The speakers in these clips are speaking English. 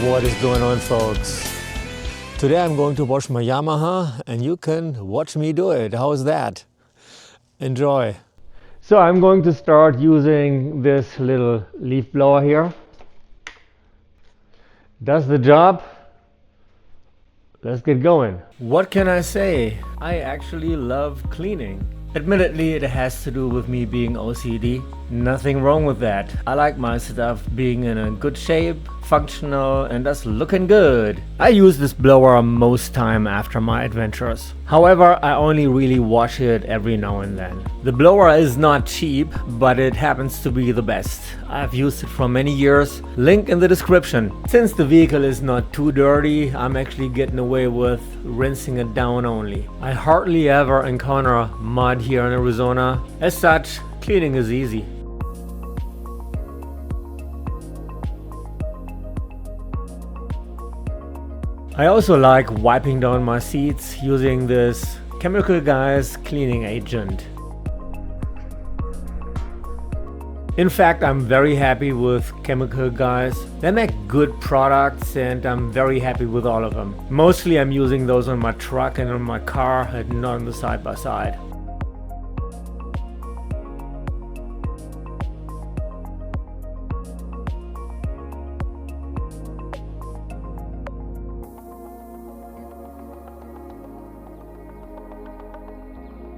What is going on, folks? Today I'm going to wash my Yamaha and you can watch me do it. How's that? Enjoy. So I'm going to start using this little leaf blower here. Does the job. Let's get going. What can I say? I actually love cleaning. Admittedly, it has to do with me being OCD. Nothing wrong with that. I like my stuff being in a good shape, functional, and just looking good. I use this blower most time after my adventures. However, I only really wash it every now and then. The blower is not cheap, but it happens to be the best. I've used it for many years. Link in the description. Since the vehicle is not too dirty, I'm actually getting away with rinsing it down only. I hardly ever encounter mud here in Arizona. As such, cleaning is easy. I also like wiping down my seats using this Chemical Guys cleaning agent. In fact, I'm very happy with Chemical Guys. They make good products and I'm very happy with all of them. Mostly I'm using those on my truck and on my car and not on the side-by-side.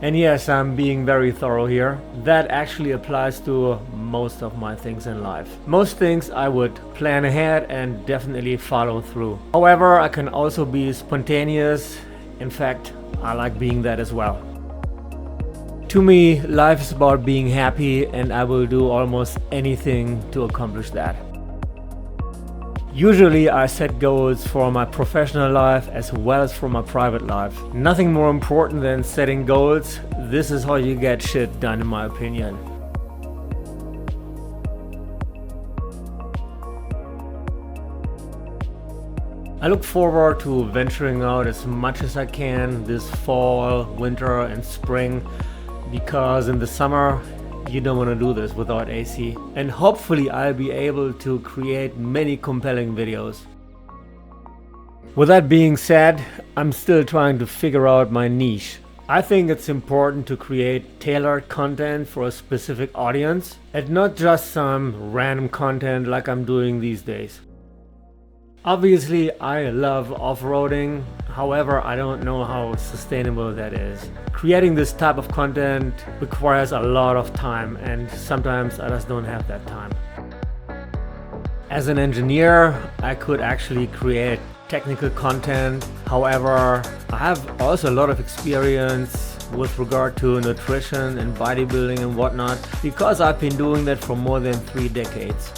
And yes, I'm being very thorough here. That actually applies to most of my things in life. Most things I would plan ahead and definitely follow through. However, I can also be spontaneous. In fact, I like being that as well. To me, life is about being happy and I will do almost anything to accomplish that. Usually I set goals for my professional life as well as for my private life. Nothing more important than setting goals. This is how you get shit done, in my opinion. I look forward to venturing out as much as I can this fall, winter and spring, because in the summer you don't want to do this without AC. And hopefully I'll be able to create many compelling videos. With that being said, I'm still trying to figure out my niche. I think it's important to create tailored content for a specific audience and not just some random content like I'm doing these days. Obviously, I love off-roading, however, I don't know how sustainable that is. Creating this type of content requires a lot of time and sometimes I just don't have that time. As an engineer, I could actually create technical content, however, I have also a lot of experience with regard to nutrition and bodybuilding and whatnot because I've been doing that for more than 3 decades.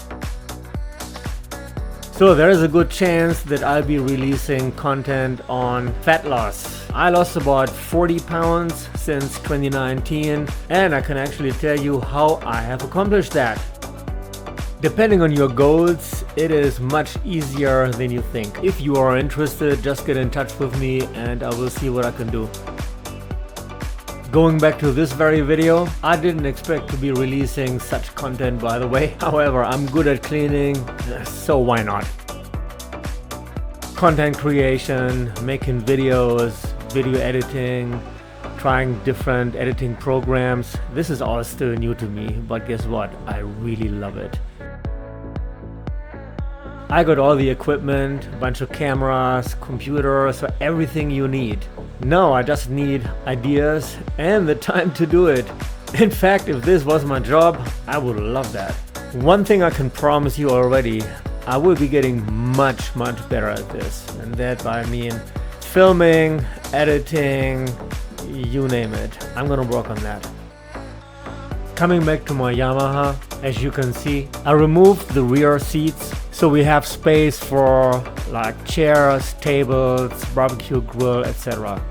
So there is a good chance that I'll be releasing content on fat loss. I lost about 40 pounds since 2019 and I can actually tell you how I have accomplished that. Depending on your goals, it is much easier than you think. If you are interested, just get in touch with me and I will see what I can do. Going back to this very video, I didn't expect to be releasing such content, by the way. However, I'm good at cleaning, so why not? Content creation, making videos, video editing, trying different editing programs. This is all still new to me, but guess what? I really love it. I got all the equipment, a bunch of cameras, computers, so everything you need. Now I just need ideas and the time to do it. In fact, if this was my job, I would love that. One thing I can promise you already, I will be getting much better at this. And that I mean filming, editing, you name it. I'm gonna work on that. Coming back to my Yamaha, as you can see, I removed the rear seats so we have space for like chairs, tables, barbecue grill, etc.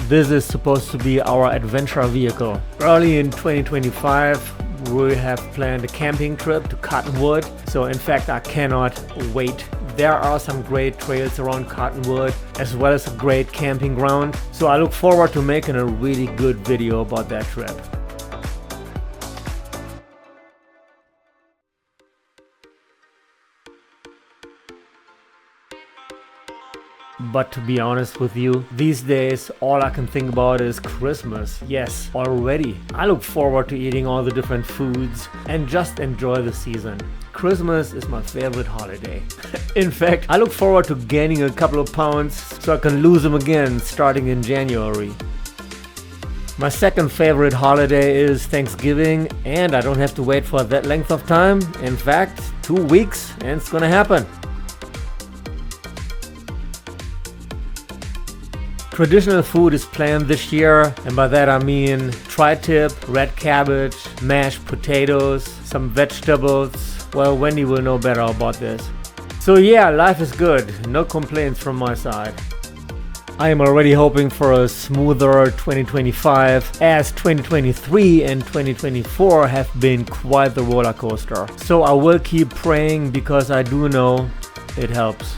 This is supposed to be our adventure vehicle. Early in 2025, we have planned a camping trip to Cottonwood. So in fact, I cannot wait. There are some great trails around Cottonwood, as well as a great camping ground. So I look forward to making a really good video about that trip. But to be honest with you, these days all I can think about is Christmas. Yes, already. I look forward to eating all the different foods and just enjoy the season. Christmas is my favorite holiday. In fact, I look forward to gaining a couple of pounds so I can lose them again starting in January. My second favorite holiday is Thanksgiving, and I don't have to wait for that length of time. In fact, 2 weeks and it's gonna happen. Traditional food is planned this year, and by that I mean tri-tip, red cabbage, mashed potatoes, some vegetables. Well, Wendy will know better about this. So yeah, life is good, no complaints from my side. I am already hoping for a smoother 2025, as 2023 and 2024 have been quite the roller coaster. So I will keep praying because I do know it helps.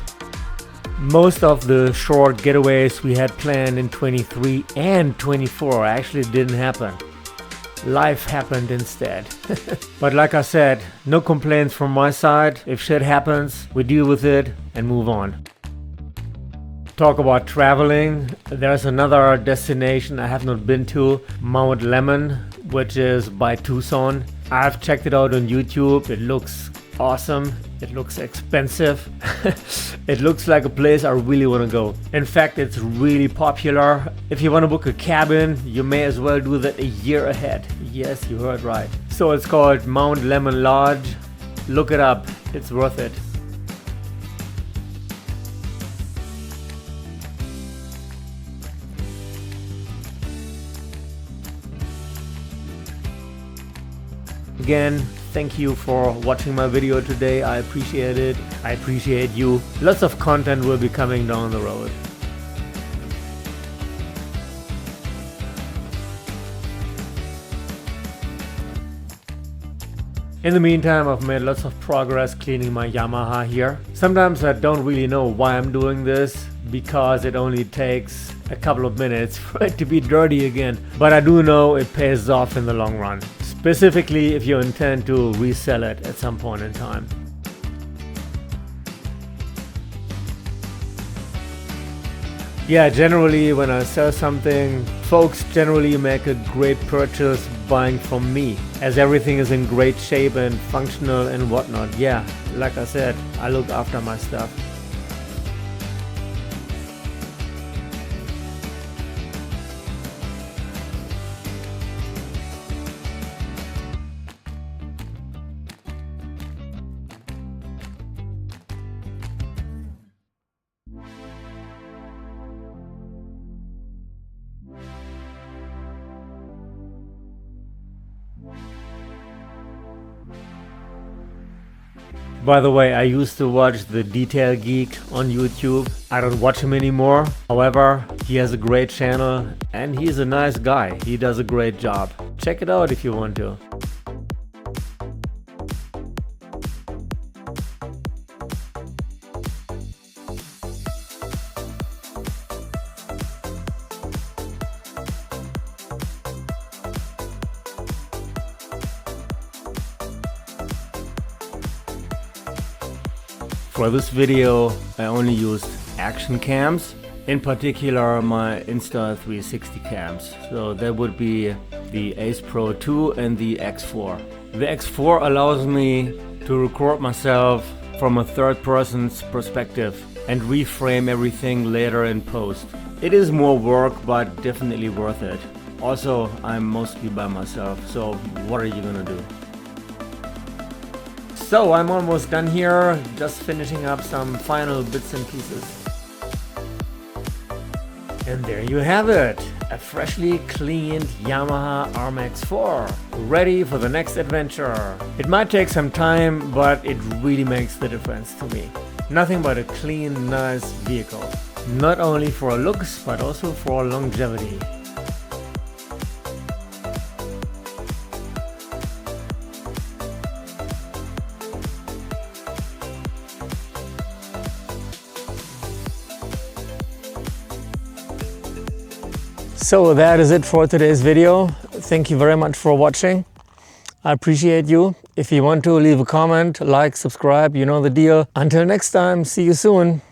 Most of the short getaways we had planned in 23 and 24 actually didn't happen. Life happened instead. But like I said, no complaints from my side. If shit happens, we deal with it and move on. Talk about traveling, there's another destination I have not been to, Mount Lemmon, which is by Tucson. I've checked it out on YouTube. It looks awesome. It looks expensive. It looks like a place I really want to go. In fact, it's really popular. If you want to book a cabin, you may as well do that a year ahead. Yes, you heard right. So it's called Mount Lemmon Lodge. Look it up. It's worth it. Again, thank you for watching my video today. I appreciate it. I appreciate you. Lots of content will be coming down the road. In the meantime, I've made lots of progress cleaning my Yamaha here. Sometimes I don't really know why I'm doing this, because it only takes a couple of minutes for it to be dirty again. But I do know it pays off in the long run. Specifically if you intend to resell it at some point in time. Yeah, generally when I sell something, folks generally make a great purchase buying from me, as everything is in great shape and functional and whatnot. Yeah, like I said, I look after my stuff. By the way, I used to watch the Detail Geek on YouTube. I don't watch him anymore. However, he has a great channel and he's a nice guy. He does a great job. Check it out if you want to. For this video, I only used action cams, in particular my Insta360 cams. So that would be the Ace Pro 2 and the X4. The X4 allows me to record myself from a third person's perspective and reframe everything later in post. It is more work, but definitely worth it. Also, I'm mostly by myself, so what are you gonna do? So I'm almost done here, just finishing up some final bits and pieces. And there you have it, a freshly cleaned Yamaha RMAX4, ready for the next adventure. It might take some time, but it really makes the difference to me. Nothing but a clean, nice vehicle. Not only for looks, but also for longevity. So that is it for today's video. Thank you very much for watching. I appreciate you. If you want to leave a comment, like, subscribe, you know the deal. Until next time, see you soon.